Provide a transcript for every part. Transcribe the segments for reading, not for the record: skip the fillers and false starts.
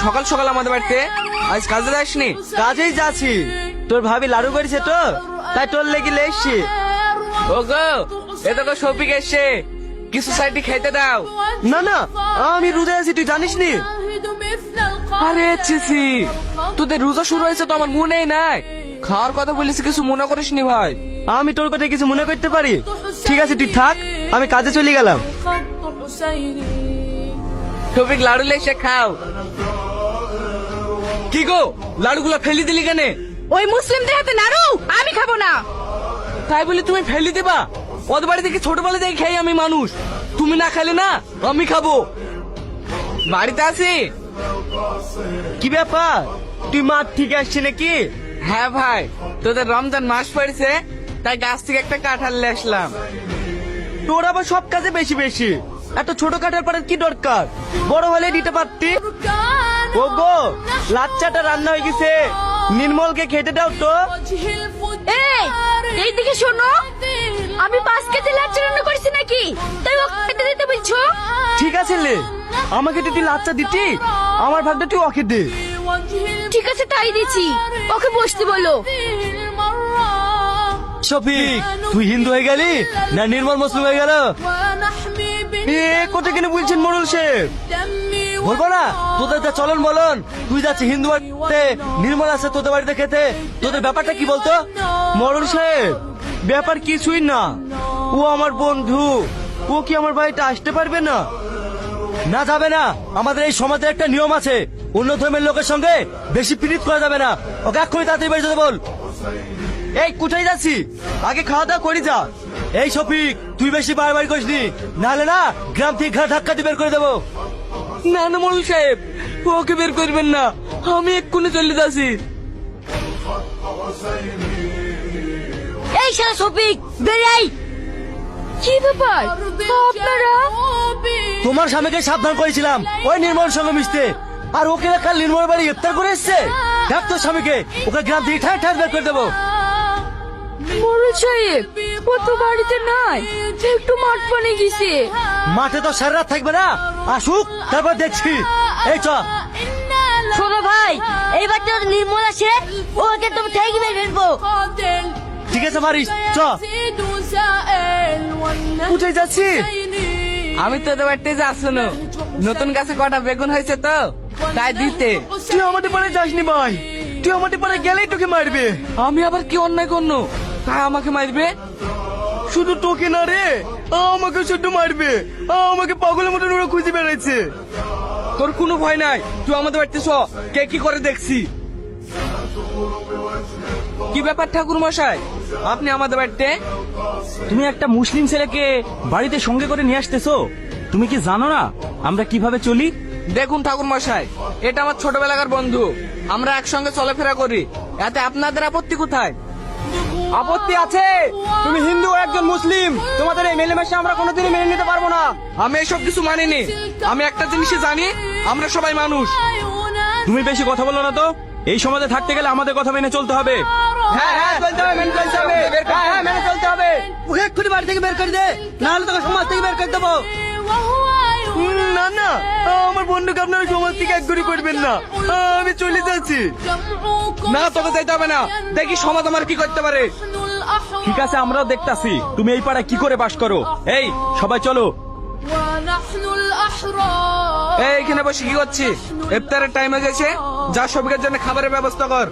সকাল সকাল আমাদের বাড়িতে আজ কাজে যাসনি? কাজেই যাচ্ছি। তোর ভাবি লাড়ু করেছে তো, তাই তোর লেগে এসছি। ও গো, এ তো শফিক এসছে, কিছু সাইডে খেতে দাও। না না, আমি রোজা আছি, তুই জানিস নি? আরে ছিছি, তোদের রোজা শুরু হয়েছে তো আমার মনেই নাই। খাওয়ার কথা বলিস, কিছু মনে করিস নি ভাই? আমি তোর কথা কিছু মনে করতে পারি? ঠিক আছে তুই থাক, আমি কাজে চলে গেলাম। শফিক লাড়ু লেসে খাও। কি গো, লাড়ুগুলো ফেলি দিলি কেন? ওই মুসলিমদের হাতে নাড়ু আমি খাবো না। তাই বলে তুমি ফেলি দিবা? ওদের বাড়ি থেকে ছোটবেলা থেকে খাই আমি মানুষ, তুমি না খেলে না আমি খাবো। বাড়িতে আছি। কি ব্যাপার, তুই মাঠ থেকে আসছি নাকি? হ্যাঁ ভাই, তোদের রমজান মাস পড়েছে, তাই গাছ থেকে একটা কাঁঠাল নিয়ে আসলাম। তোর আবার সব কাজে বেশি বেশি, এত ছোট কাঠার পরে কি দরকার? বড় হলে দিতে পারতি। ও গো, লাচ্চাটা রান্না হয়ে গেছে, নির্মলকে খেতে দাও তো। এই এইদিকে শোনো, আমি 5 কেজি লাচ্ছা রান্না করেছি নাকি, তাই ও খেতে দিতে বলছো? ঠিক আছে লে, আমাকে তুই লাচ্চা দিতি, আমার ভাগটা তুই ওকে দে। ঠিক আছে তাই দিচ্ছি, ওকে বসতে বলো। শফিক, তুই হিন্দু হয়ে গেলি না নির্মল মুসলিম হয়ে গেল? এ কোথা কেন বলছেন মোড়ল সাহেব? বলবো না, তোদের যা চলন বলন, তুই যাচ্ছি হিন্দু বাড়িতে, নির্মল আছে তোদের বাড়িতে খেতে, তোদের ব্যাপারটা কি বলতো? মোড়ল সাহেব, ব্যাপার কিছুই না, ও আমার বন্ধু, ও কি আমার বাড়িতে আসতে পারবে না? না যাবে না, আমাদের এই সমাজে একটা নিয়ম আছে, অন্য ধর্মের লোকের সঙ্গে বেশি পীড়িত করা যাবে না। ওকে এক্ষুনি তাড়াতাড়ি বেরিয়ে যেতে বল। এই কোথায় যাচ্ছি, আগে খাওয়া দাওয়া করি যা। এই শফিক, তুই বেশি বাড়াবাড়ি করিস নি, নাহলে না গ্রাম থেকে ঘা ধাক্কা দিয়ে বের করে দেবো। না না মোড়ল সাহেব, ওকে বের করবেন না, আমি এক্ষুনি চলে যাচ্ছি। এই শালা শফিক, বেরিয়ে। কি ব্যাপার আপনারা? তোমার স্বামীকে সাবধান করেছিলাম ওই নির্মল সঙ্গে মিশতে, আর ওকে কাল নির্মল বাড়ি ইফতার করে এসছে। দেখ তোর স্বামীকে, ওকে গ্রাম থেকে ঠায় ঠায় বের করে দেবো। মোড়ল সাহেব, ও তো বাড়িতে নাই, একটু মাঠ পানে গেছে। মাঠে তো সারা রাত থাকবে না, আসুক তারপর দেখছি। এই চ। শোনো ভাই, এইবার তো নির্মল আসে, ওকে তুমি থেকে বের ফেলবো। ঠিক আছে মারিস, চ। কোথায় যাচ্ছি? আমি তোদের বাড়িতে যাচ্ছ না, নতুন গাছে কটা বেগুন হয়েছে তো, তাই দিতে। তুই আমাদের পাড়ে যাসনি ভাই, তুই আমাদের পাড়ে গেলেই তোকে মারবে। আমি আবার কি অন্যায় করলো, তাই আমাকে মারবে? শুধু তোকে না রে, আমাকে শুধু মারবে, আমাকে পাগলের মতন ওরা খুঁজে বেড়াচ্ছে। তোর কোনো ভয় নাই, তুই আমাদের বাড়িতে চ, কে কি করে দেখছি। কি ব্যাপার ঠাকুর মশাই, আপনি আমাদের বাড়িতে? তুমি একটা মুসলিম ছেলেকে বাড়িতে সঙ্গে করে নিয়ে আসতেছো, তুমি কি জানো না আমরা কিভাবে চলি? দেখুন ঠাকুর মশাই, এটা আমার ছোটবেলাকার বন্ধু, আমরা একসঙ্গে চলাফেরা করি, এতে আপনাদের আপত্তি কোথায়? আপত্তি আছে, তুমি হিন্দু একজন মুসলিম, তোমাদের এই মেলেমেশা আমরা কোনোদিনই মেনে নিতে পারবো না। আমি এসব কিছু মানিনি, আমি একটা জিনিসই জানি, আমরা সবাই মানুষ। তুমি বেশি কথা বলো না তো, এই সমাজে থাকতে গেলে আমাদের কথা মেনে চলতে হবে। হ্যাঁ হ্যাঁ চলতে হবে, মেনে চলতে হবে, হ্যাঁ মেনে চলতে হবে। ওকে এক্ষুনি বাড়ি থেকে বের করে দে, নাহলে তোকে সমাজ থেকে বের করে দেবো। না না, আমার বন্ধুকে আপনারা সমাজ থেকে একগুড়ি করবেন না, আমি চলে যাচ্ছি। না তোকে যেতে হবে না, দেখি সমাজ আমার কি করতে পারে। ঠিক আছে, আমরাও দেখতাছি তুমি এই পাড়ায় কি করে বাস করো। এই সবাই চলো। এই এখানে বসে কি করছি? ইফতারের টাইম হয়ে গেছে, যা সবিকের জন্য খাবারের ব্যবস্থা কর।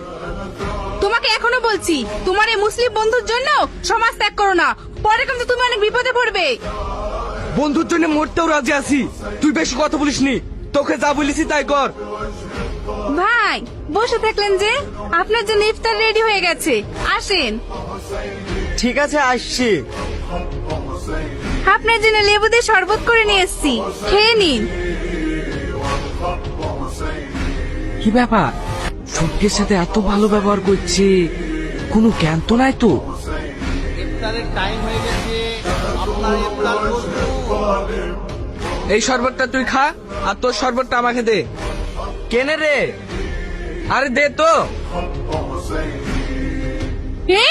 তোমাকে এখনো বলছি, তোমার এই মুসলিম বন্ধুর জন্য সমাজ ত্যাগ করো না, পরে কিন্তু তুমি অনেক বিপদে পড়বে। বন্ধুর জন্য মরতেও রাজি আছি, তুই বেশি কথা বলিস নি, তোকে যা বলেছি তাই কর। ভাই বসে থাকলেন যে, আপনার জন্য ইফতার রেডি হয়ে গেছে, আসেন। ঠিক আছে আসছি। আপনার জন্য লেবু দিয়ে শরবত করে নিয়ে এসেছি, খেয়ে নিন। কি ব্যাপার, সবকের সাথে এত ভালো ব্যবহার করছে, কোনো জ্ঞান তো নাই তো? ইফতারের টাইম হয়ে গেছে, আপনার ইফতার প্রস্তুত। এই শরবতটা তুই খা, আর তোর শরবতটা আমাকে দে। কেনে রে? আরে দে তো।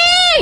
এই